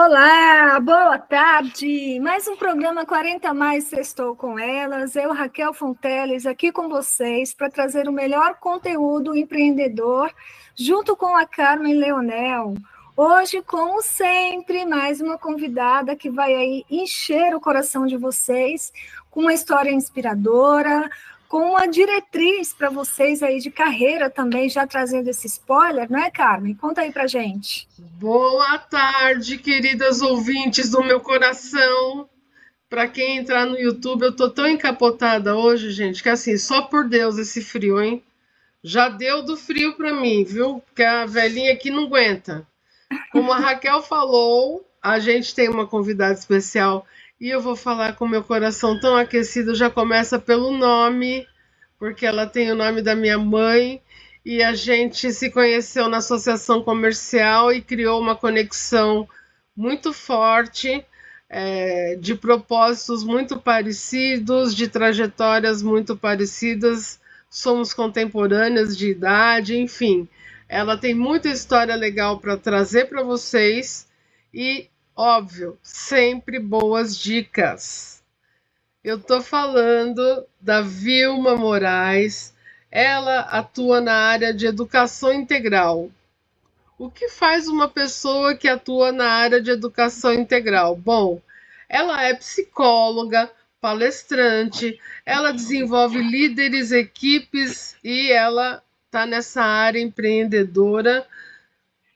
Olá, boa tarde! Mais um programa 40 Mais Sextou com Elas. Eu, Raquel Fonteles, aqui com vocês para trazer o melhor conteúdo empreendedor, junto com a Carmen Leonel. Hoje, como sempre, mais uma convidada que vai aí encher o coração de vocês com uma história inspiradora, com uma diretriz para vocês aí de carreira também, já trazendo esse spoiler, não é, Carmen? Conta aí para gente. Boa tarde, queridas ouvintes do meu coração. Para quem entrar no YouTube, eu tô tão encapotada hoje, gente, que assim, só por Deus esse frio, hein? Já deu do frio para mim, viu? Porque a velhinha aqui não aguenta. Como a Raquel falou, a gente tem uma convidada especial e eu vou falar com meu coração tão aquecido, já começa pelo nome, porque ela tem o nome da minha mãe e a gente se conheceu na associação comercial e criou uma conexão muito forte, de propósitos muito parecidos, de trajetórias muito parecidas, somos contemporâneas de idade, enfim. Ela tem muita história legal para trazer para vocês e, óbvio, sempre boas dicas. Eu estou falando da Vilma Moraes. Ela atua na área de educação integral. O que faz uma pessoa que atua na área de educação integral? Bom, ela é psicóloga, palestrante, ela desenvolve líderes, equipes e ela está nessa área empreendedora,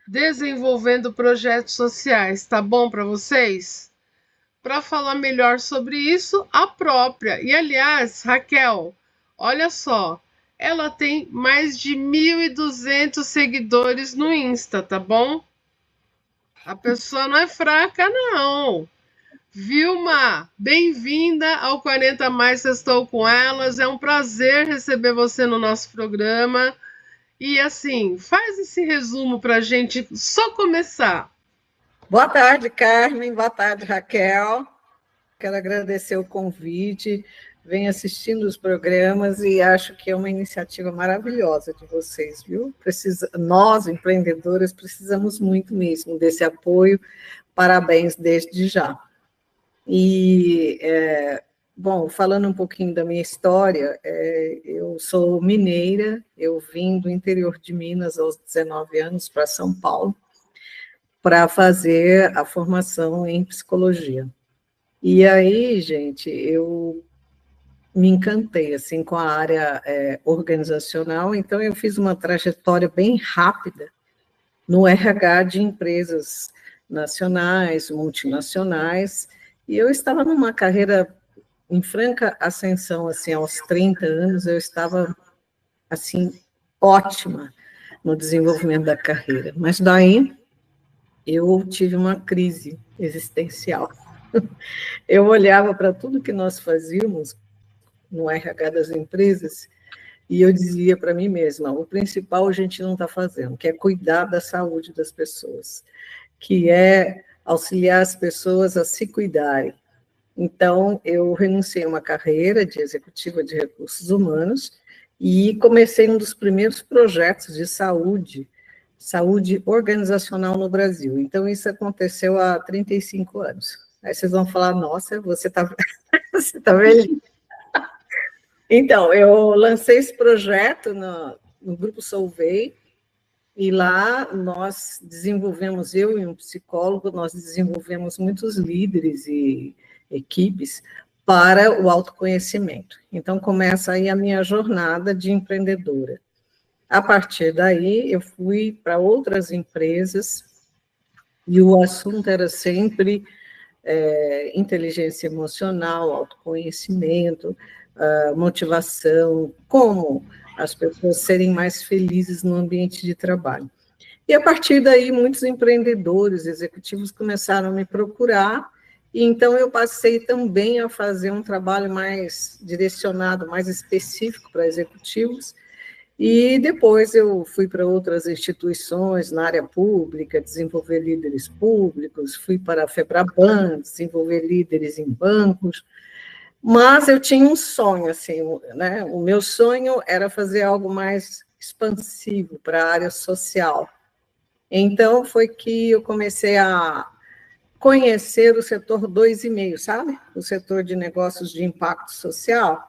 desenvolvendo projetos sociais. Tá bom para vocês? Para falar melhor sobre isso, a própria. E aliás, Raquel, olha só, ela tem mais de 1.200 seguidores no Insta, tá bom? A pessoa não é fraca, não. Vilma, bem-vinda ao 40 Mais Estou com Elas. É um prazer receber você no nosso programa. E assim, faz esse resumo para a gente só começar. Boa tarde, Carmen. Boa tarde, Raquel. Quero agradecer o convite. Venho assistindo os programas e acho que é uma iniciativa maravilhosa de vocês, viu? Nós, empreendedoras, precisamos muito mesmo desse apoio. Parabéns desde já. E, bom, falando um pouquinho da minha história, eu sou mineira, eu vim do interior de Minas aos 19 anos para São Paulo, para fazer a formação em psicologia. E aí, gente, eu me encantei assim com a área organizacional, então eu fiz uma trajetória bem rápida no RH de empresas nacionais, multinacionais, e eu estava numa carreira em franca ascensão, assim, aos 30 anos, eu estava, assim, ótima no desenvolvimento da carreira, mas daí eu tive uma crise existencial. Eu olhava para tudo que nós fazíamos no RH das empresas e eu dizia para mim mesma, o principal a gente não está fazendo, que é cuidar da saúde das pessoas, que é auxiliar as pessoas a se cuidarem. Então, eu renunciei a uma carreira de executiva de recursos humanos e comecei um dos primeiros projetos de saúde organizacional no Brasil. Então, isso aconteceu há 35 anos. Aí vocês vão falar, nossa, você está você tá velhinho. Então, eu lancei esse projeto no Grupo Solvay, e lá nós desenvolvemos, eu e um psicólogo, nós desenvolvemos muitos líderes e equipes para o autoconhecimento. Então, começa aí a minha jornada de empreendedora. A partir daí, eu fui para outras empresas, e o assunto era sempre inteligência emocional, autoconhecimento, motivação, como as pessoas serem mais felizes no ambiente de trabalho. E, a partir daí, muitos empreendedores, executivos começaram a me procurar, e então eu passei também a fazer um trabalho mais direcionado, mais específico para executivos, e depois eu fui para outras instituições na área pública, desenvolver líderes públicos, fui para a FEBRABAN, desenvolver líderes em bancos, mas eu tinha um sonho, assim, né? O meu sonho era fazer algo mais expansivo para a área social. Então, foi que eu comecei a conhecer o setor 2,5, sabe? O setor de negócios de impacto social.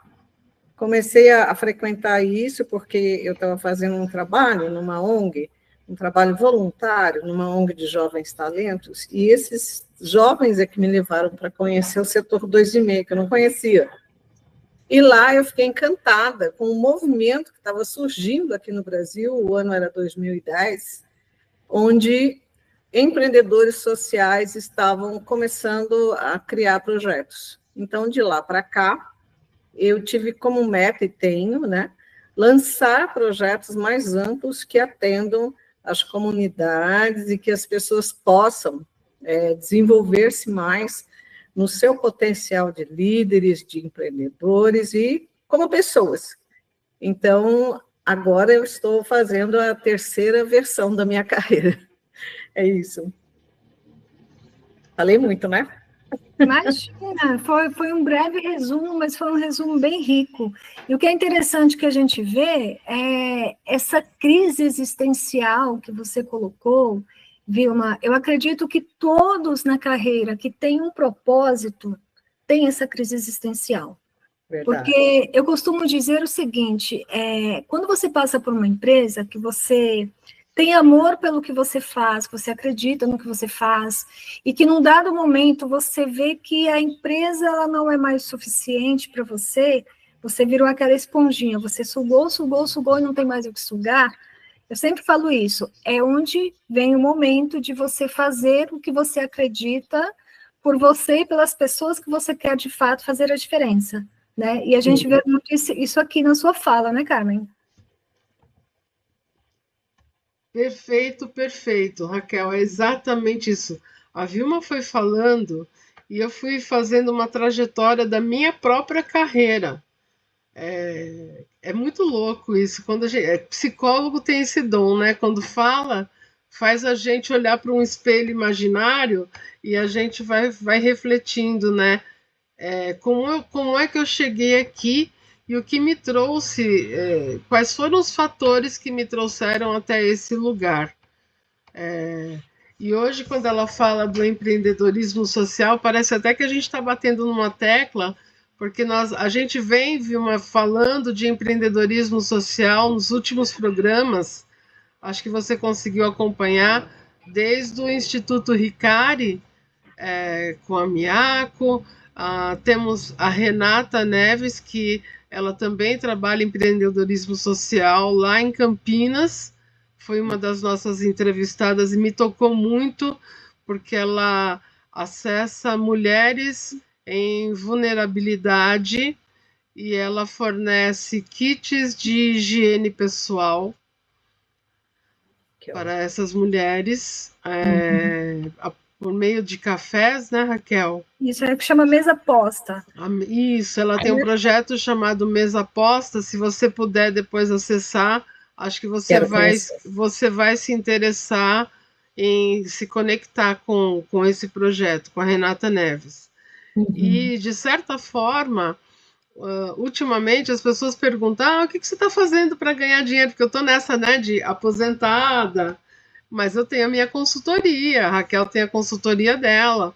Comecei a frequentar isso porque eu estava fazendo um trabalho numa ONG, um trabalho voluntário numa ONG de jovens talentos, e esses jovens é que me levaram para conhecer o setor 2,5, que eu não conhecia. E lá eu fiquei encantada com o movimento que estava surgindo aqui no Brasil, o ano era 2010, onde empreendedores sociais estavam começando a criar projetos. Então, de lá para cá, eu tive como meta, e tenho, né, lançar projetos mais amplos que atendam as comunidades e que as pessoas possam desenvolver-se mais no seu potencial de líderes, de empreendedores e como pessoas. Então, agora eu estou fazendo a terceira versão da minha carreira. É isso. Falei muito, né? Imagina, foi um breve resumo, mas foi um resumo bem rico. E o que é interessante que a gente vê é essa crise existencial que você colocou, Vilma. Eu acredito que todos na carreira que têm um propósito têm essa crise existencial. Verdade. Porque eu costumo dizer o seguinte, quando você passa por uma empresa que você tem amor pelo que você faz, você acredita no que você faz, e que num dado momento você vê que a empresa ela não é mais suficiente para você, você virou aquela esponjinha, você sugou e não tem mais o que sugar. Eu sempre falo isso, é onde vem o momento de você fazer o que você acredita por você e pelas pessoas que você quer de fato fazer a diferença, né? E a gente vê muito isso aqui na sua fala, né, Carmen? Perfeito, perfeito, Raquel, é exatamente isso. A Vilma foi falando e eu fui fazendo uma trajetória da minha própria carreira. É muito louco isso. Quando psicólogo tem esse dom, né? Quando fala, faz a gente olhar para um espelho imaginário e a gente vai refletindo, né? Como é que eu cheguei aqui? E o que me trouxe, quais foram os fatores que me trouxeram até esse lugar? E hoje, quando ela fala do empreendedorismo social, parece até que a gente está batendo numa tecla, porque a gente vem, Vilma, falando de empreendedorismo social nos últimos programas, acho que você conseguiu acompanhar, desde o Instituto Ricari, com a Miaco, temos a Renata Neves, que ela também trabalha em empreendedorismo social lá em Campinas, foi uma das nossas entrevistadas e me tocou muito, porque ela acessa mulheres em vulnerabilidade e ela fornece kits de higiene pessoal para essas mulheres, por meio de cafés, né, Raquel? Isso é o que chama mesa posta. Isso, ela tem um projeto chamado Mesa Posta, se você puder depois acessar, acho que você vai se interessar em se conectar com esse projeto, com a Renata Neves. E, de certa forma, ultimamente as pessoas perguntam, o que você está fazendo para ganhar dinheiro? Porque eu estou nessa, né, de aposentada, mas eu tenho a minha consultoria, a Raquel tem a consultoria dela,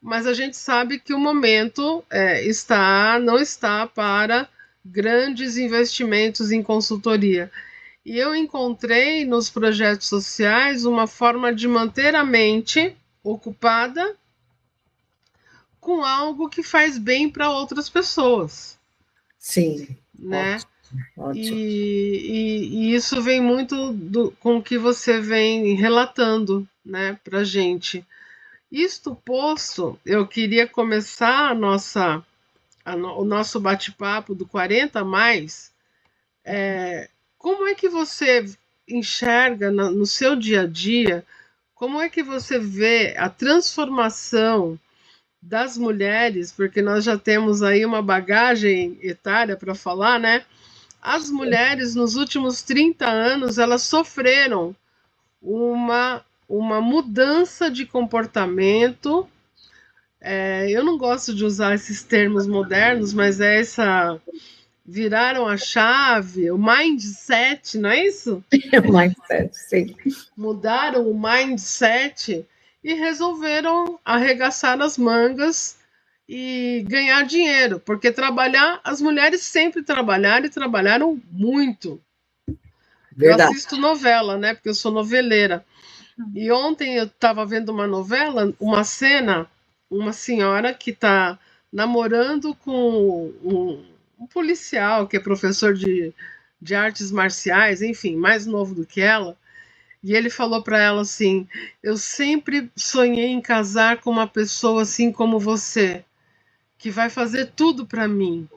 mas a gente sabe que o momento não está para grandes investimentos em consultoria. E eu encontrei nos projetos sociais uma forma de manter a mente ocupada com algo que faz bem para outras pessoas. Sim, né? Ótimo. E isso vem muito com o que você vem relatando, né, para gente. Isto posto, eu queria começar o nosso bate-papo do 40 mais. Como é que você enxerga no seu dia a dia? Como é que você vê a transformação das mulheres? Porque nós já temos aí uma bagagem etária para falar, né? As mulheres, nos últimos 30 anos, elas sofreram uma mudança de comportamento. Eu não gosto de usar esses termos modernos, mas viraram a chave, o mindset, não é isso? O mindset, sim. Mudaram o mindset e resolveram arregaçar as mangas e ganhar dinheiro, porque trabalhar, as mulheres sempre trabalharam e trabalharam muito. Eu Verdade. assisto novela, né? Porque eu sou noveleira. E ontem eu estava vendo uma novela, uma cena, uma senhora que está namorando com um policial que é professor de artes marciais, enfim, mais novo do que ela. E ele falou para ela assim: eu sempre sonhei em casar com uma pessoa assim como você, que vai fazer tudo para mim.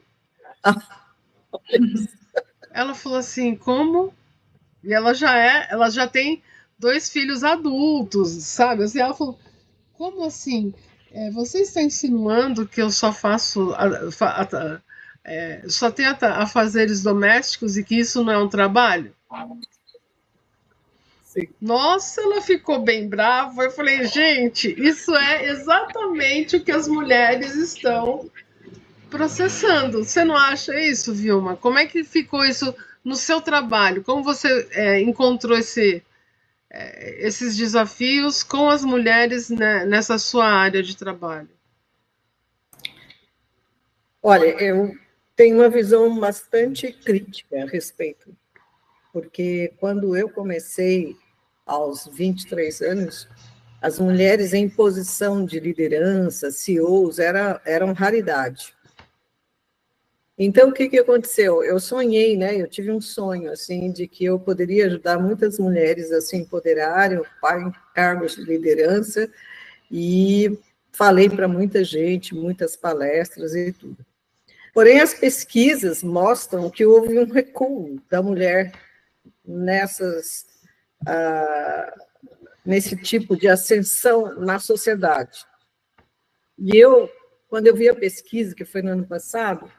Ela falou assim: como? E ela já tem 2 filhos adultos, sabe? Assim, ela falou: como assim? Você está insinuando que eu só faço, só tenho afazeres domésticos e que isso não é um trabalho? Sim. Nossa, ela ficou bem brava. Eu falei, gente, isso é exatamente o que as mulheres estão processando. Você não acha isso, Vilma? Como é que ficou isso no seu trabalho? Como você encontrou esses desafios com as mulheres, né, nessa sua área de trabalho? Olha, eu tenho uma visão bastante crítica a respeito, porque quando eu comecei, aos 23 anos, as mulheres em posição de liderança, CEOs, eram raridade. Então, o que aconteceu? Eu sonhei, né? Eu tive um sonho, assim, de que eu poderia ajudar muitas mulheres a se empoderarem, ocuparem cargos de liderança, e falei para muita gente, muitas palestras e tudo. Porém, as pesquisas mostram que houve um recuo da mulher nesse tipo de ascensão na sociedade. E eu, quando eu vi a pesquisa, que foi no ano passado,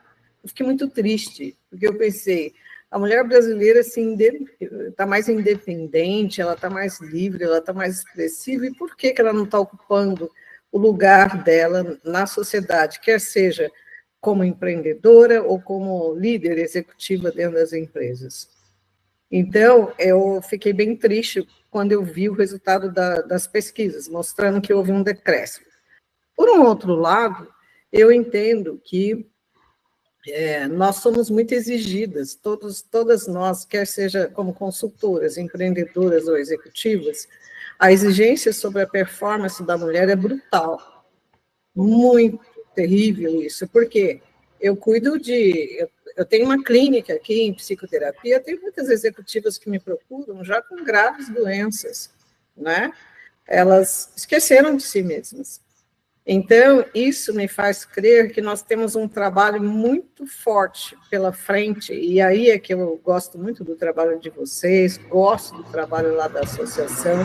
eu fiquei muito triste, porque eu pensei, a mulher brasileira assim, está mais independente, ela está mais livre, ela está mais expressiva, e por que ela não está ocupando o lugar dela na sociedade, quer seja como empreendedora ou como líder executiva dentro das empresas? Então, eu fiquei bem triste quando eu vi o resultado das pesquisas, mostrando que houve um decréscimo. Por um outro lado, eu entendo que nós somos muito exigidas, todas nós, quer seja como consultoras, empreendedoras ou executivas, a exigência sobre a performance da mulher é brutal, muito terrível isso, porque eu eu tenho uma clínica aqui em psicoterapia, tem muitas executivas que me procuram já com graves doenças, né? Elas esqueceram de si mesmas. Então, isso me faz crer que nós temos um trabalho muito forte pela frente, e aí é que eu gosto muito do trabalho de vocês, gosto do trabalho lá da Associação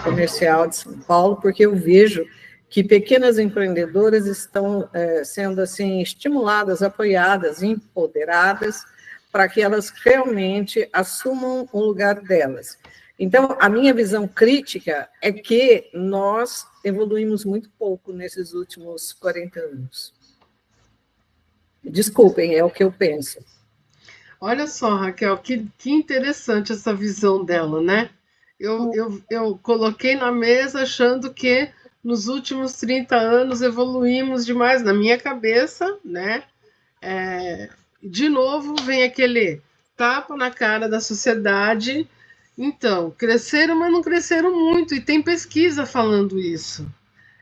Comercial de São Paulo, porque eu vejo que pequenas empreendedoras estão sendo assim estimuladas, apoiadas, empoderadas, para que elas realmente assumam o lugar delas. Então, a minha visão crítica é que nós evoluímos muito pouco nesses últimos 40 anos. Desculpem, é o que eu penso. Olha só, Raquel, que interessante essa visão dela, né? Eu coloquei na mesa achando que nos últimos 30 anos evoluímos demais na minha cabeça, né? De novo vem aquele tapa na cara da sociedade. Então, cresceram, mas não cresceram muito, e tem pesquisa falando isso.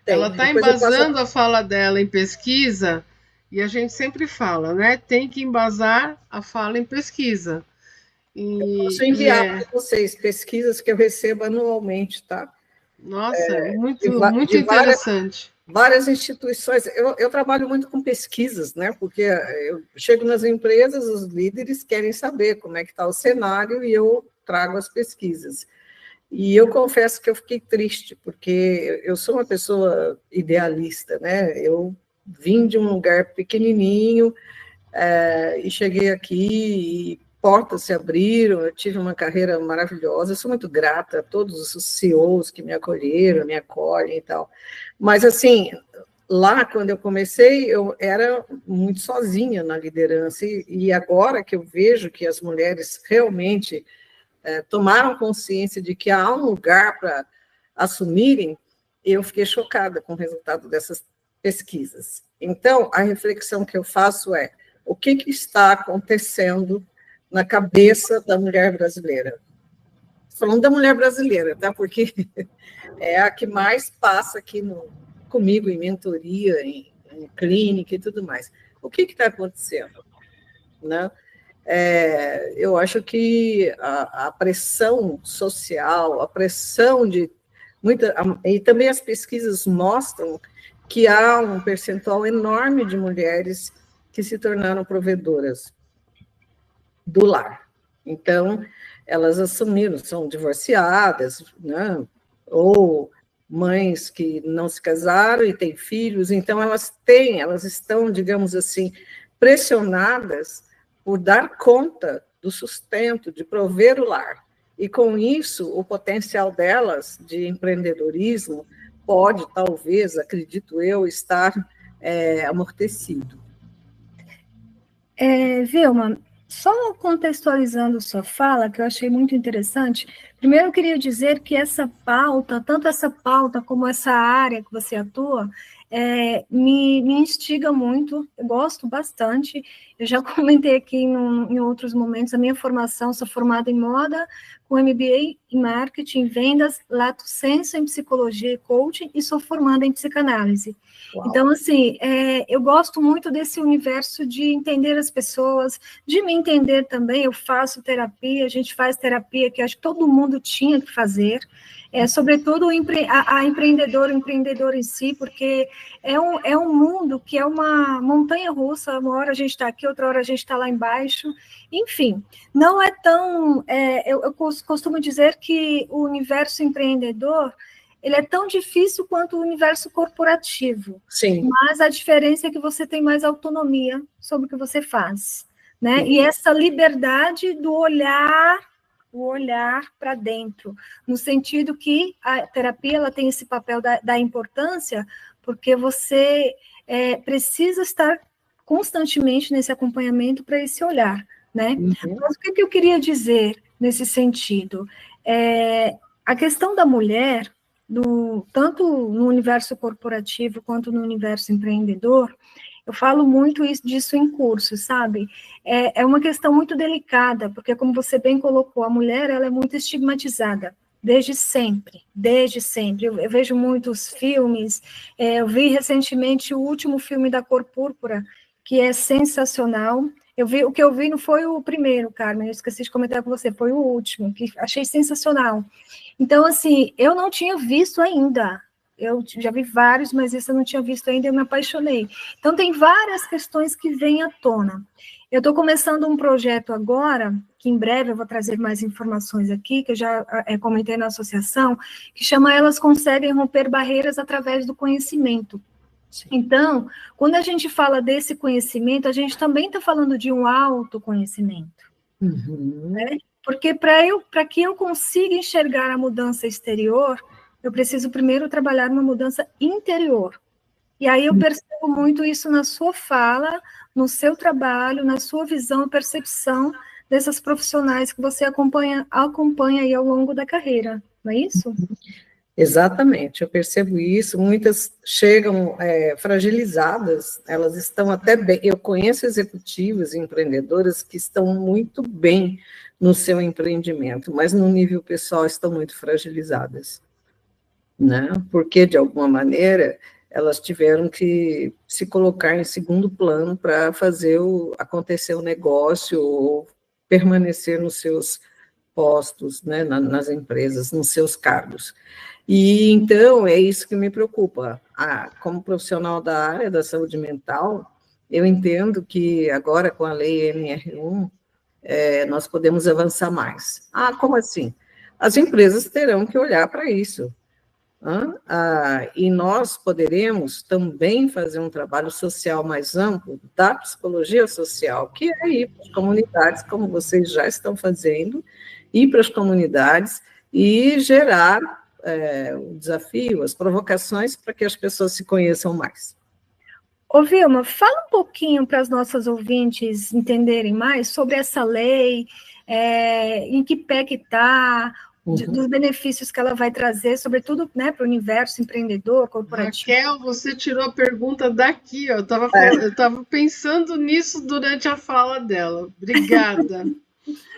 Ela está Depois eu embasando a fala dela em pesquisa, e a gente sempre fala, né? Tem que embasar a fala em pesquisa. posso E enviar para vocês pesquisas que eu recebo anualmente, tá? nossa, muito De interessante. várias instituições. Eu trabalho muito com pesquisas, né? Porque eu chego nas empresas, os líderes querem saber como é que está o cenário e eu trago as pesquisas. E eu confesso que eu fiquei triste, porque eu sou uma pessoa idealista, né? Eu vim de um lugar pequenininho e cheguei aqui e portas se abriram, eu tive uma carreira maravilhosa, eu sou muito grata a todos os CEOs que me acolheram, me acolhem e tal. Mas, assim, lá, quando eu comecei, eu era muito sozinha na liderança, e agora que eu vejo que as mulheres realmente tomaram consciência de que há um lugar para assumirem, eu fiquei chocada com o resultado dessas pesquisas. Então, a reflexão que eu faço é: o que está acontecendo na cabeça da mulher brasileira? Falando da mulher brasileira, tá? Porque é a que mais passa aqui comigo em mentoria, em clínica e tudo mais. O que está acontecendo? Né? Eu acho que a pressão social, a pressão de muita... E também as pesquisas mostram que há um percentual enorme de mulheres que se tornaram provedoras do lar. Então, elas assumiram, são divorciadas, né? Ou mães que não se casaram e têm filhos, então elas estão, digamos assim, pressionadas por dar conta do sustento, de prover o lar. E com isso, o potencial delas de empreendedorismo pode, talvez, acredito eu, estar amortecido. Vilma, só contextualizando sua fala, que eu achei muito interessante, primeiro eu queria dizer que essa pauta, tanto essa pauta como essa área que você atua, me instiga muito, eu gosto bastante. Eu já comentei aqui em outros momentos, a minha formação, sou formada em moda, com MBA em marketing, vendas, lato sensu em psicologia e coaching, e sou formada em psicanálise. Uau. Então, assim, eu gosto muito desse universo de entender as pessoas, de me entender também. Eu faço terapia, a gente faz terapia que acho que todo mundo tinha que fazer, sobretudo a empreendedor, o empreendedor em si, porque é um mundo que é uma montanha-russa, uma hora a gente está aqui, outra hora a gente está lá embaixo, enfim, não é tão... eu costumo dizer que o universo empreendedor, ele é tão difícil quanto o universo corporativo. Sim. Mas a diferença é que você tem mais autonomia sobre o que você faz, né? E essa liberdade do olhar, o olhar para dentro, no sentido que a terapia ela tem esse papel da importância, porque você precisa estar constantemente nesse acompanhamento para esse olhar, né? Mas o que eu queria dizer nesse sentido? A questão da mulher, tanto no universo corporativo quanto no universo empreendedor, eu falo muito disso em curso, sabe? É uma questão muito delicada, porque, como você bem colocou, a mulher ela é muito estigmatizada, desde sempre, desde sempre. Eu vejo muitos filmes, eu vi recentemente o último filme da Cor Púrpura, que é sensacional. O que eu vi não foi o primeiro, Carmen, eu esqueci de comentar com você, foi o último, que achei sensacional. Então, assim, eu não tinha visto ainda. Eu já vi vários, mas esse eu não tinha visto ainda e eu me apaixonei. Então, tem várias questões que vêm à tona. Eu estou começando um projeto agora, que em breve eu vou trazer mais informações aqui, que eu já comentei na associação, que chama Elas Conseguem Romper Barreiras através do Conhecimento. Sim. Então, quando a gente fala desse conhecimento, a gente também está falando de um autoconhecimento. Né? Porque para que eu consiga enxergar a mudança exterior, eu preciso primeiro trabalhar uma mudança interior. E aí eu percebo muito isso na sua fala, no seu trabalho, na sua visão e percepção dessas profissionais que você acompanha aí ao longo da carreira, não é isso? Exatamente, eu percebo isso, muitas chegam fragilizadas, elas estão até bem, eu conheço executivas e empreendedoras que estão muito bem no seu empreendimento, mas no nível pessoal estão muito fragilizadas, né? Porque, de alguma maneira, elas tiveram que se colocar em segundo plano para fazer acontecer o negócio ou permanecer nos seus postos, né, nas empresas, nos seus cargos. E, então, é isso que me preocupa. Como profissional da área da saúde mental, eu entendo que agora, com a lei NR1, nós podemos avançar mais. Como assim? As empresas terão que olhar para isso. E nós poderemos também fazer um trabalho social mais amplo da psicologia social, que é ir para as comunidades, como vocês já estão fazendo, ir para as comunidades e gerar o desafio, as provocações para que as pessoas se conheçam mais. Ô, Vilma, fala um pouquinho para as nossas ouvintes entenderem mais sobre essa lei, em que pé que está, dos benefícios que ela vai trazer, sobretudo, né, para o universo empreendedor, corporativo. Raquel, você tirou a pergunta daqui, ó. Eu estava pensando nisso durante a fala dela. Obrigada.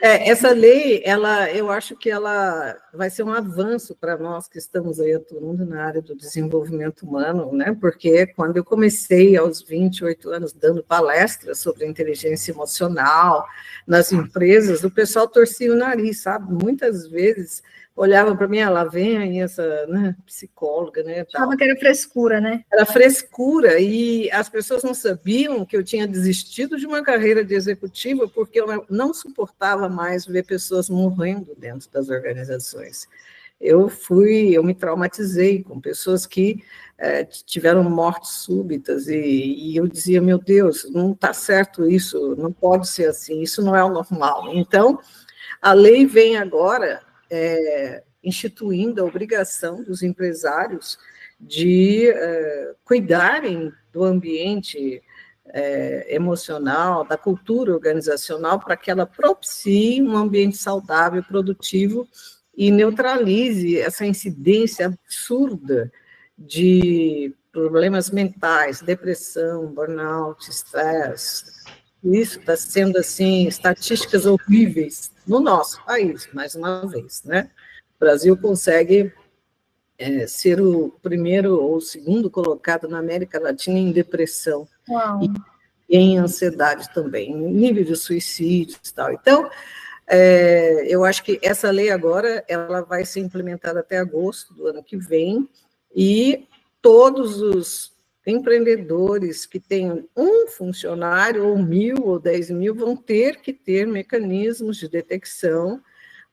Essa lei, eu acho que ela vai ser um avanço para nós que estamos aí atuando na área do desenvolvimento humano, né? Porque quando eu comecei aos 28 anos dando palestras sobre inteligência emocional nas empresas, o pessoal torcia o nariz, sabe? Muitas vezes olhavam para mim, lá vem aí essa, né, psicóloga, né? Achava que era frescura, né? Era frescura, e as pessoas não sabiam que eu tinha desistido de uma carreira de executiva porque eu não suportava mais ver pessoas morrendo dentro das organizações. Eu me traumatizei com pessoas que tiveram mortes súbitas, e eu dizia, meu Deus, não está certo isso, não pode ser assim, isso não é o normal. Então, a lei vem agora instituindo a obrigação dos empresários de cuidarem do ambiente emocional, da cultura organizacional, para que ela propicie um ambiente saudável, produtivo, e neutralize essa incidência absurda de problemas mentais, depressão, burnout, estresse. Isso está sendo, assim, estatísticas horríveis no nosso país, mais uma vez, né? O Brasil consegue ser o primeiro ou o segundo colocado na América Latina em depressão. Uau. E em ansiedade também, em nível de suicídio e tal. Então, eu acho que essa lei agora ela vai ser implementada até agosto do ano que vem, e todos os empreendedores que tenham um funcionário, ou 1.000 ou 10.000, vão ter que ter mecanismos de detecção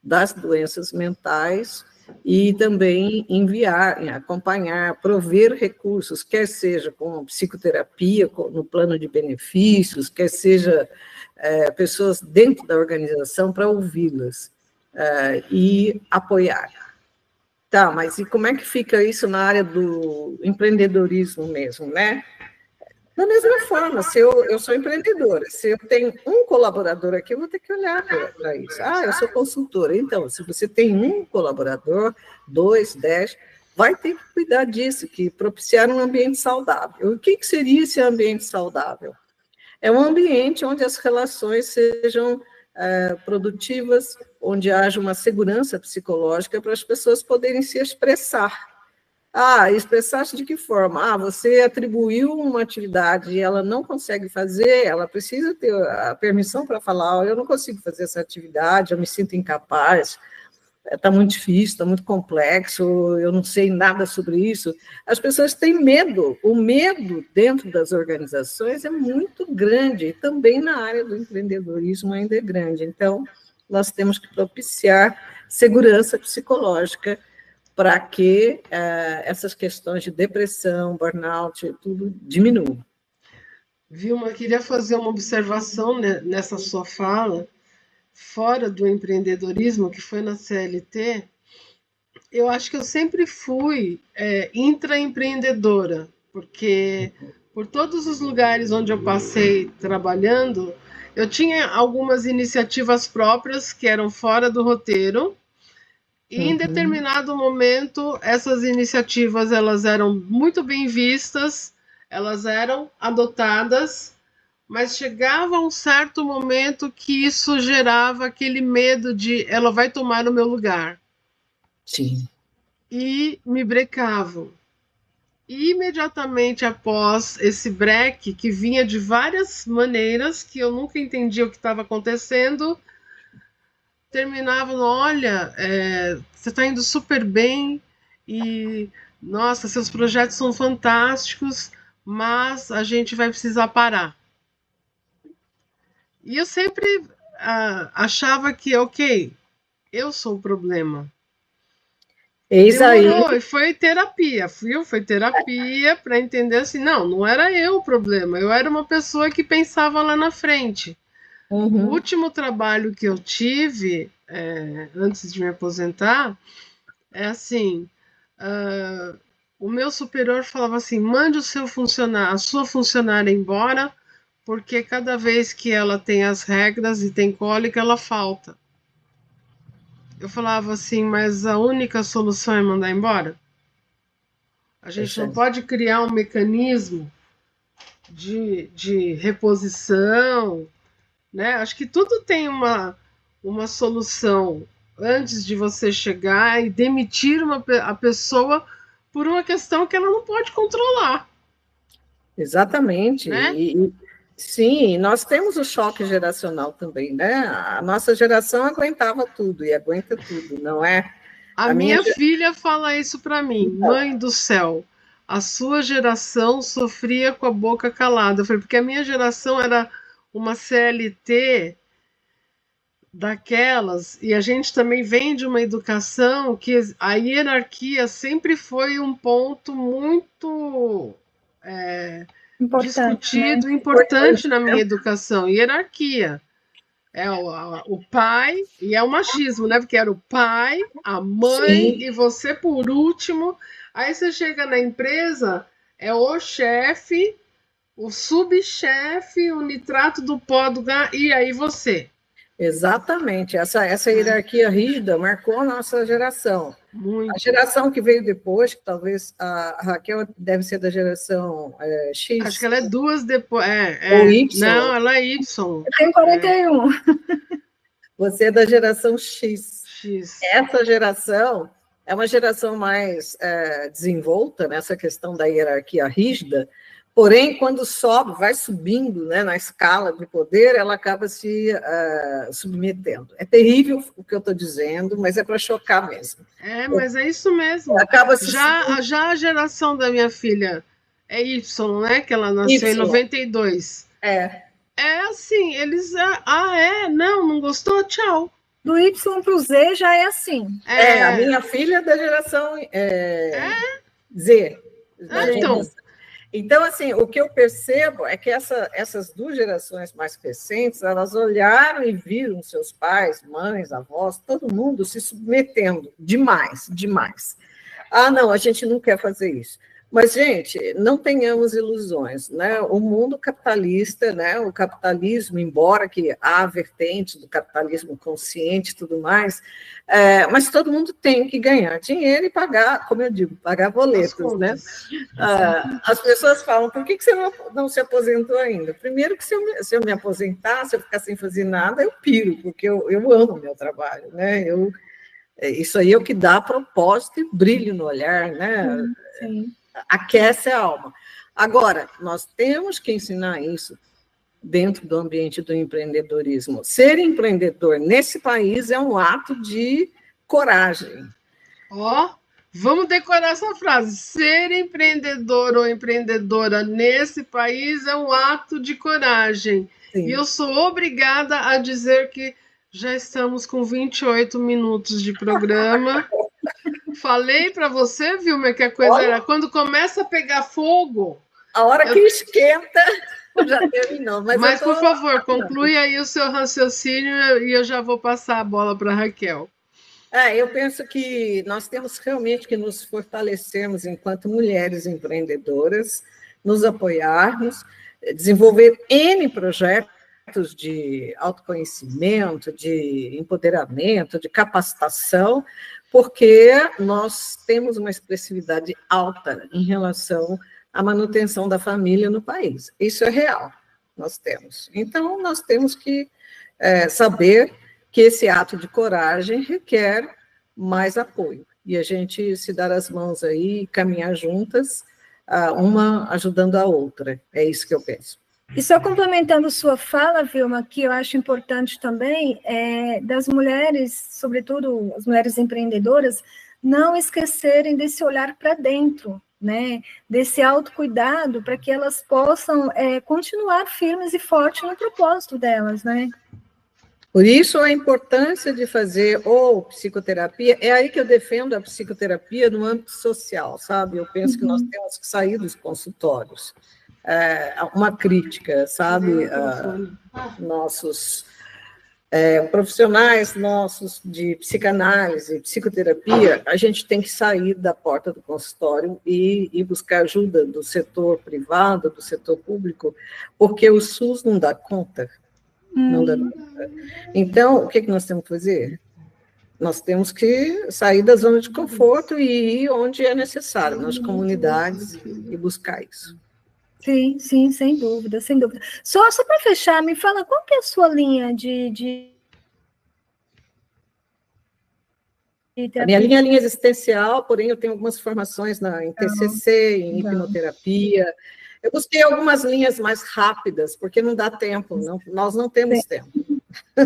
das doenças mentais e também enviar, acompanhar, prover recursos, quer seja com psicoterapia, no plano de benefícios, quer seja pessoas dentro da organização para ouvi-las e apoiar. Tá, mas e como é que fica isso na área do empreendedorismo mesmo, né? Da mesma forma, se eu sou empreendedora, se eu tenho um colaborador aqui, eu vou ter que olhar para isso. Eu sou consultora. Então, se você tem um colaborador, 2, 10, vai ter que cuidar disso, que propiciar um ambiente saudável. O que seria esse ambiente saudável? É um ambiente onde as relações sejam produtivas, onde haja uma segurança psicológica para as pessoas poderem se expressar. Expressar-se de que forma? Você atribuiu uma atividade e ela não consegue fazer, ela precisa ter a permissão para falar, eu não consigo fazer essa atividade, eu me sinto incapaz, está muito difícil, está muito complexo, eu não sei nada sobre isso. As pessoas têm medo, o medo dentro das organizações é muito grande, e também na área do empreendedorismo ainda é grande. Então, nós temos que propiciar segurança psicológica para que essas questões de depressão, burnout, tudo diminuam. Vilma, queria fazer uma observação nessa sua fala, fora do empreendedorismo, que foi na CLT. Eu acho que eu sempre fui intraempreendedora, porque por todos os lugares onde eu passei trabalhando, eu tinha algumas iniciativas próprias que eram fora do roteiro, e em determinado momento essas iniciativas elas eram muito bem vistas, elas eram adotadas, mas chegava um certo momento que isso gerava aquele medo de ela vai tomar o meu lugar. Sim. E me brecavam. E imediatamente após esse breque, que vinha de várias maneiras, que eu nunca entendia o que estava acontecendo, terminavam, olha, você está indo super bem, e, nossa, seus projetos são fantásticos, mas a gente vai precisar parar. E eu sempre achava que, ok, eu sou o problema. Eis Demorou, aí. e foi terapia, foi terapia para entender assim, não era eu o problema, eu era uma pessoa que pensava lá na frente. O último trabalho que eu tive, antes de me aposentar, é assim, o meu superior falava assim, mande a sua funcionária embora, porque cada vez que ela tem as regras e tem cólica, ela falta. eu falava assim, mas a única solução é mandar embora? A gente não pode criar um mecanismo de reposição, né? Acho que tudo tem uma solução antes de você chegar e demitir a pessoa por uma questão que ela não pode controlar. Exatamente. Né? Sim, nós temos o choque geracional também, né? A nossa geração aguentava tudo e aguenta tudo, não é? A minha filha fala isso para mim, mãe do céu, a sua geração sofria com a boca calada. Eu falei, porque a minha geração era uma CLT daquelas, e a gente também vem de uma educação que a hierarquia sempre foi um ponto muito discutido, né? Importante na minha educação, hierarquia. É o pai, e é o machismo, né? Porque era o pai, a mãe, sim, e você por último. Aí você chega na empresa, é o chefe, o subchefe, o nitrato do pó do gás, e aí você. Exatamente, essa hierarquia rígida marcou a nossa geração. Muito. A geração que veio depois, que talvez a Raquel deve ser da geração X. Acho que ela é duas depois. Ou Y. Não, ela é Y. Eu tenho 41. Você é da geração X. Essa geração é uma geração mais desenvolta nessa questão da hierarquia rígida, porém, quando sobe, vai subindo, né, na escala de poder, ela acaba se submetendo. É terrível o que eu estou dizendo, mas é para chocar mesmo. Mas é isso mesmo. Acaba se já a geração da minha filha é Y, né? Que ela nasceu em 92. É assim, eles... não gostou? Tchau. Do Y para o Z já é assim. A minha filha é da geração Z. Então, assim, o que eu percebo é que essas duas gerações mais recentes, elas olharam e viram seus pais, mães, avós, todo mundo se submetendo demais, demais. Não, a gente não quer fazer isso. Mas, gente, não tenhamos ilusões, né? O mundo capitalista, né? O capitalismo, embora que há vertente do capitalismo consciente e tudo mais, mas todo mundo tem que ganhar dinheiro e pagar, como eu digo, pagar boletos, né? As pessoas falam, por que você não se aposentou ainda? Primeiro que se eu me aposentar, se eu ficar sem fazer nada, eu piro, porque eu amo o meu trabalho, né? Isso aí é o que dá propósito e brilho no olhar, né? Sim. Aquece a alma. Agora, nós temos que ensinar isso dentro do ambiente do empreendedorismo. Ser empreendedor nesse país é um ato de coragem. Vamos decorar essa frase. Ser empreendedor ou empreendedora nesse país é um ato de coragem. Sim. E eu sou obrigada a dizer que já estamos com 28 minutos de programa. Falei para você, Vilma, que a coisa era quando começa a pegar fogo. A hora que esquenta, já terminou. Mas por favor, conclui aí o seu raciocínio e eu já vou passar a bola para a Raquel. Eu penso que nós temos realmente que nos fortalecermos enquanto mulheres empreendedoras, nos apoiarmos, desenvolver N projetos de autoconhecimento, de empoderamento, de capacitação, porque nós temos uma expressividade alta em relação à manutenção da família no país. Isso é real, nós temos. Então, nós temos que saber que esse ato de coragem requer mais apoio, e a gente se dar as mãos aí, caminhar juntas, uma ajudando a outra. É isso que eu penso. E só complementando sua fala, Vilma, que eu acho importante também, das mulheres, sobretudo as mulheres empreendedoras, não esquecerem desse olhar para dentro, né? Desse autocuidado, para que elas possam continuar firmes e fortes no propósito delas, né? Por isso, a importância de fazer psicoterapia, é aí que eu defendo a psicoterapia no âmbito social, sabe? Eu penso que nós temos que sair dos consultórios. Uma crítica, sabe? Nossos profissionais nossos de psicanálise, psicoterapia, a gente tem que sair da porta do consultório e buscar ajuda do setor privado, do setor público, porque o SUS não dá conta. Não dá conta. Então, o que nós temos que fazer? Nós temos que sair da zona de conforto e ir onde é necessário, nas comunidades, e buscar isso. Sim, sim, sem dúvida, sem dúvida. Só para fechar, me fala, qual que é a sua linha de A minha linha é linha existencial, porém eu tenho algumas formações em TCC, em hipnoterapia. Eu busquei algumas linhas mais rápidas, porque não dá tempo, nós não temos tempo.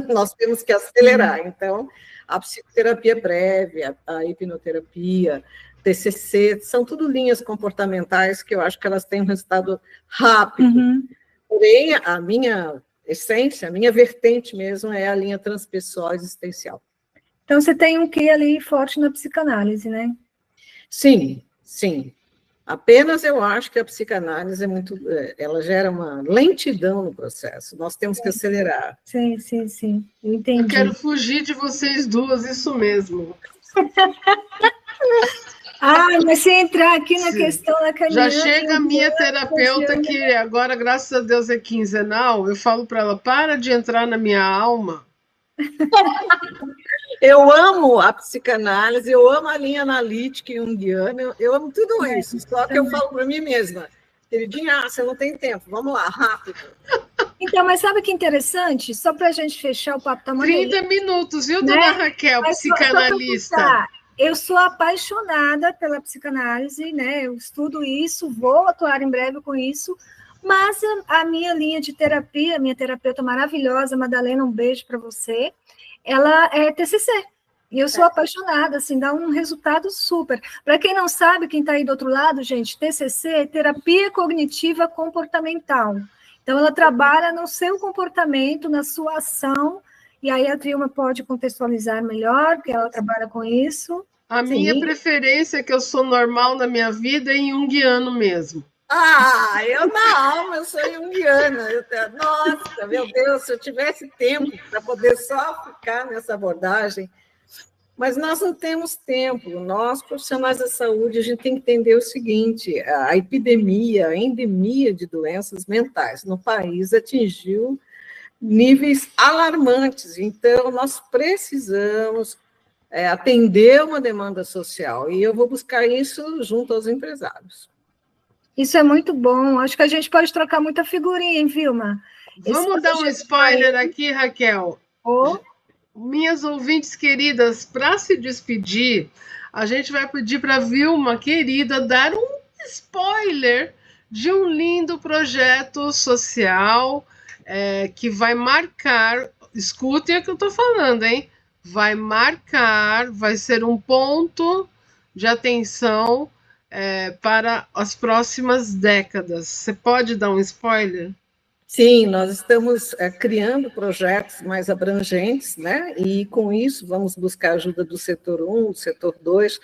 Nós temos que acelerar. Então, a psicoterapia breve, a hipnoterapia, TCC, são tudo linhas comportamentais que eu acho que elas têm um resultado rápido. Porém, a minha essência, a minha vertente mesmo é a linha transpessoal existencial. Então, você tem um quê ali forte na psicanálise, né? Sim, sim. Apenas eu acho que a psicanálise ela gera uma lentidão no processo. Nós temos que acelerar. Sim, sim, sim. Eu entendi. Eu quero fugir de vocês duas, isso mesmo. Mas se entrar aqui na questão da caminhada... Já chega a minha terapeuta, que agora, graças a Deus, é quinzenal, eu falo para ela, para de entrar na minha alma. Eu amo a psicanálise, eu amo a linha analítica e junguiana, eu amo tudo isso, só que eu falo para mim mesma, queridinha, você não tem tempo, vamos lá, rápido. Então, mas sabe que interessante? Só para a gente fechar o papo, tá muito 30 minutos, viu, dona Raquel, psicanalista? Eu sou apaixonada pela psicanálise, né? Eu estudo isso, vou atuar em breve com isso, mas a minha linha de terapia, minha terapeuta maravilhosa, Madalena, um beijo para você, ela é TCC, e eu sou apaixonada, assim, dá um resultado super. Para quem não sabe, quem está aí do outro lado, gente, TCC é Terapia Cognitiva Comportamental. Então, ela trabalha no seu comportamento, na sua ação, e aí a Vilma pode contextualizar melhor, porque ela trabalha com isso. A minha preferência, que eu sou normal na minha vida, é junguiano mesmo. Eu não, eu sou junguiana. Nossa, meu Deus, se eu tivesse tempo para poder só ficar nessa abordagem, mas nós não temos tempo. Nós, profissionais da saúde, a gente tem que entender o seguinte, a epidemia, a endemia de doenças mentais no país atingiu níveis alarmantes, então nós precisamos atender uma demanda social, e eu vou buscar isso junto aos empresários. Isso é muito bom. Acho que a gente pode trocar muita figurinha, hein, Vilma? Vamos dar um spoiler aqui, Raquel. Minhas ouvintes queridas, para se despedir, a gente vai pedir para a Vilma, querida, dar um spoiler de um lindo projeto social que vai marcar, escutem o que eu estou falando, hein? Vai marcar, vai ser um ponto de atenção para as próximas décadas. Você pode dar um spoiler? Sim, nós estamos criando projetos mais abrangentes, né? E com isso vamos buscar a ajuda do setor 1, do setor 2,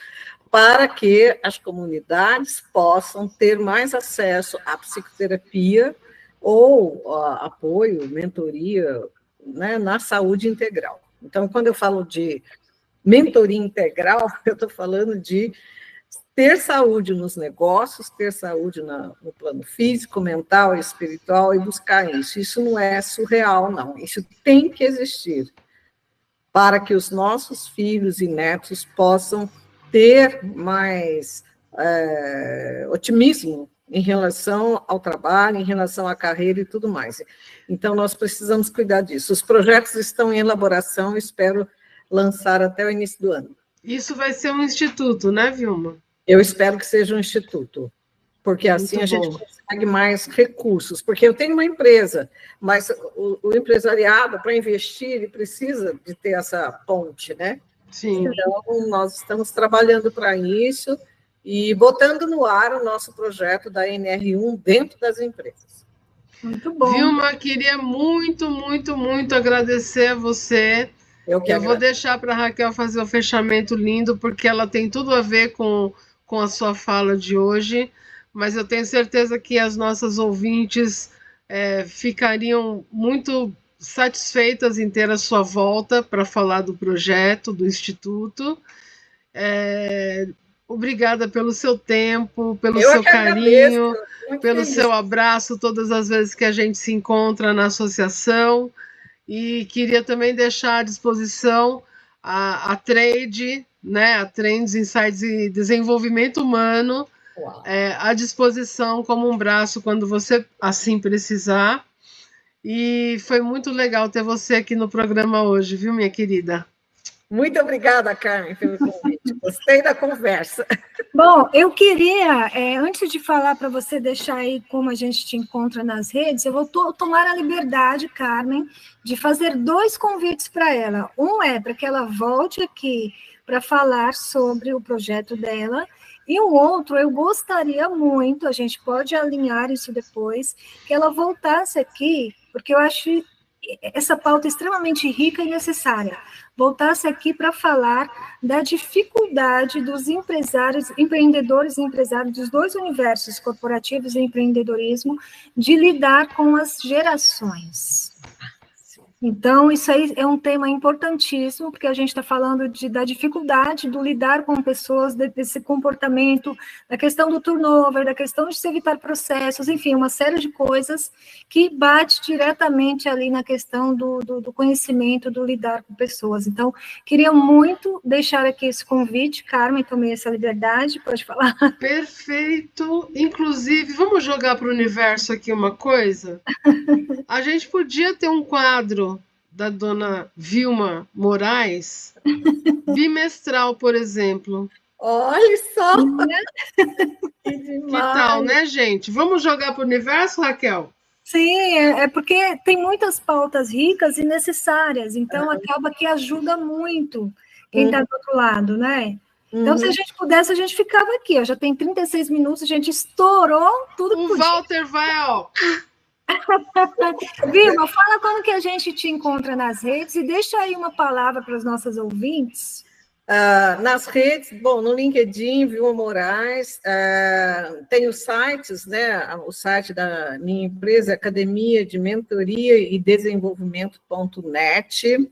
para que as comunidades possam ter mais acesso à psicoterapia ou apoio, mentoria, né, na saúde integral. Então, quando eu falo de mentoria integral, eu estou falando de ter saúde nos negócios, ter saúde no plano físico, mental e espiritual, e buscar isso. Isso não é surreal, não. Isso tem que existir para que os nossos filhos e netos possam ter mais otimismo em relação ao trabalho, em relação à carreira e tudo mais. Então, nós precisamos cuidar disso. Os projetos estão em elaboração, espero lançar até o início do ano. Isso vai ser um instituto, né, Vilma? Eu espero que seja um instituto, porque assim a gente consegue mais recursos, porque eu tenho uma empresa, mas o empresariado, para investir, ele precisa de ter essa ponte, né? Sim. Então, nós estamos trabalhando para isso e botando no ar o nosso projeto da NR1 dentro das empresas. Muito bom. Vilma, queria muito, muito, muito agradecer a você. Eu vou deixar para a Raquel fazer o fechamento lindo, porque ela tem tudo a ver com a sua fala de hoje, mas eu tenho certeza que as nossas ouvintes ficariam muito satisfeitas em ter a sua volta para falar do projeto, do Instituto. Obrigada pelo seu tempo, pelo seu carinho, pelo seu abraço todas as vezes que a gente se encontra na associação, e queria também deixar à disposição a Trade, né? A Trends, Insights e Desenvolvimento Humano, à disposição como um braço quando você assim precisar. E foi muito legal ter você aqui no programa hoje, viu, minha querida? Muito obrigada, Carmen, pelo convite. Gostei da conversa. Bom, eu queria, antes de falar para você deixar aí como a gente te encontra nas redes, eu vou tomar a liberdade, Carmen, de fazer 2 convites para ela. Um é para que ela volte aqui para falar sobre o projeto dela, e o outro, eu gostaria muito, a gente pode alinhar isso depois, que ela voltasse aqui, porque eu acho essa pauta extremamente rica e necessária, voltasse aqui para falar da dificuldade dos empresários, empreendedores e empresários dos 2 universos, corporativos e empreendedorismo, de lidar com as gerações. Então, isso aí é um tema importantíssimo, porque a gente está falando da dificuldade do lidar com pessoas, desse comportamento, da questão do turnover, da questão de se evitar processos, enfim, uma série de coisas que bate diretamente ali na questão do conhecimento, do lidar com pessoas. Então, queria muito deixar aqui esse convite, Carmen, tomei essa liberdade, pode falar. Perfeito. Inclusive, vamos jogar para o universo aqui uma coisa? A gente podia ter um quadro da dona Vilma Moraes, bimestral, por exemplo. Olha só! Que tal, né, gente? Vamos jogar para o universo, Raquel? Sim, é porque tem muitas pautas ricas e necessárias, então acaba que ajuda muito quem está do outro lado, né? Então, se a gente pudesse, a gente ficava aqui, ó, já tem 36 minutos, a gente estourou tudo que podia. O Walter vai, ó. Vilma, fala como que a gente te encontra nas redes e deixa aí uma palavra para os nossos ouvintes. Nas redes, bom, no LinkedIn, Vilma Moraes, tem os sites, né? O site da minha empresa, Academia de Mentoria e Desenvolvimento.net.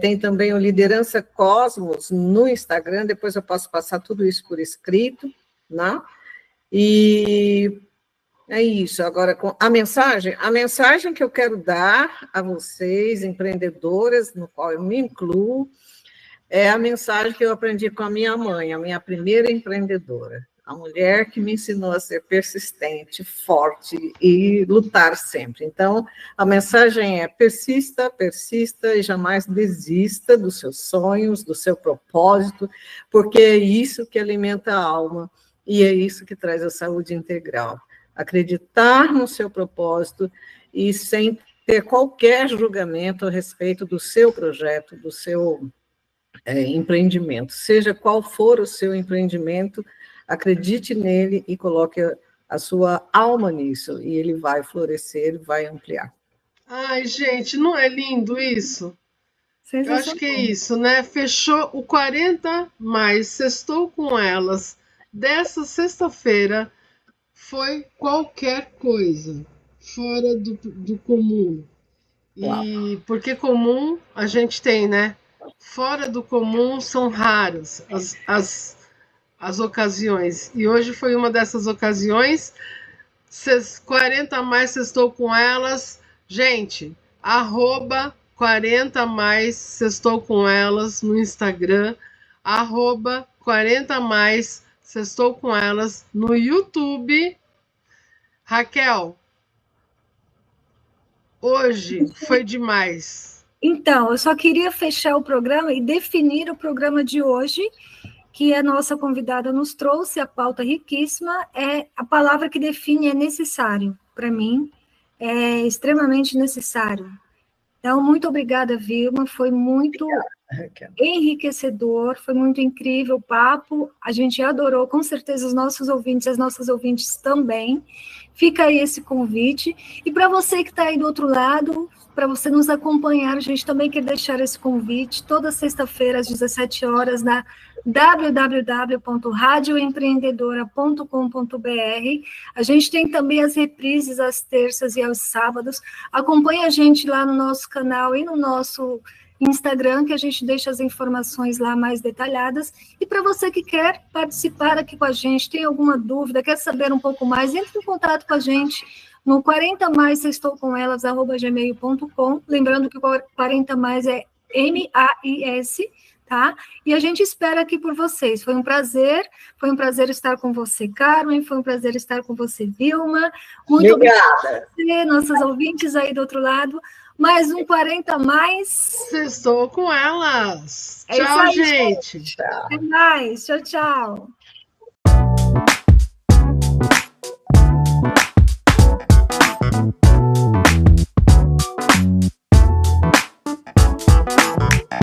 Tem também o Liderança Cosmos no Instagram, depois eu posso passar tudo isso por escrito, né? E é isso. Agora, a mensagem que eu quero dar a vocês, empreendedoras, no qual eu me incluo, é a mensagem que eu aprendi com a minha mãe, a minha primeira empreendedora, a mulher que me ensinou a ser persistente, forte e lutar sempre. Então, a mensagem é: persista, persista e jamais desista dos seus sonhos, do seu propósito, porque é isso que alimenta a alma e é isso que traz a saúde integral. Acreditar no seu propósito e sem ter qualquer julgamento a respeito do seu projeto, do seu empreendimento. Seja qual for o seu empreendimento, acredite nele e coloque a sua alma nisso, e ele vai florescer, vai ampliar. Ai, gente, não é lindo isso? Eu acho que é isso, né? Fechou o 40 mais, sextou com elas. Dessa sexta-feira foi qualquer coisa fora do comum. E porque comum a gente tem, né? Fora do comum são raras as ocasiões. E hoje foi uma dessas ocasiões. 40 mais, sextou com elas. Gente, @40 mais, sextou com elas no Instagram. @40 mais, sextou com elas no YouTube. Raquel, hoje foi demais. Então, eu só queria fechar o programa e definir o programa de hoje, que a nossa convidada nos trouxe, a pauta riquíssima, a palavra que define é necessário. Para mim, é extremamente necessário. Então, muito obrigada, Vilma, foi muito enriquecedor, foi muito incrível o papo, a gente adorou, com certeza os nossos ouvintes, as nossas ouvintes também. Fica aí esse convite. E para você que está aí do outro lado, para você nos acompanhar, a gente também quer deixar esse convite, toda sexta-feira, às 17 horas, na www.radioempreendedora.com.br. A gente tem também as reprises às terças e aos sábados. Acompanhe a gente lá no nosso canal e no nosso Instagram, que a gente deixa as informações lá mais detalhadas. E para você que quer participar aqui com a gente, tem alguma dúvida, quer saber um pouco mais, entre em contato com a gente no 40mais, estou com elas, @gmail.com. Lembrando que o 40 mais é MAIS, tá? E a gente espera aqui por vocês. Foi um prazer estar com você, Carmen, foi um prazer estar com você, Vilma. Muito obrigada. Nossos ouvintes aí do outro lado. Mais um 40 mais. Estou com elas. Tchau, gente. Até mais. Tchau, tchau.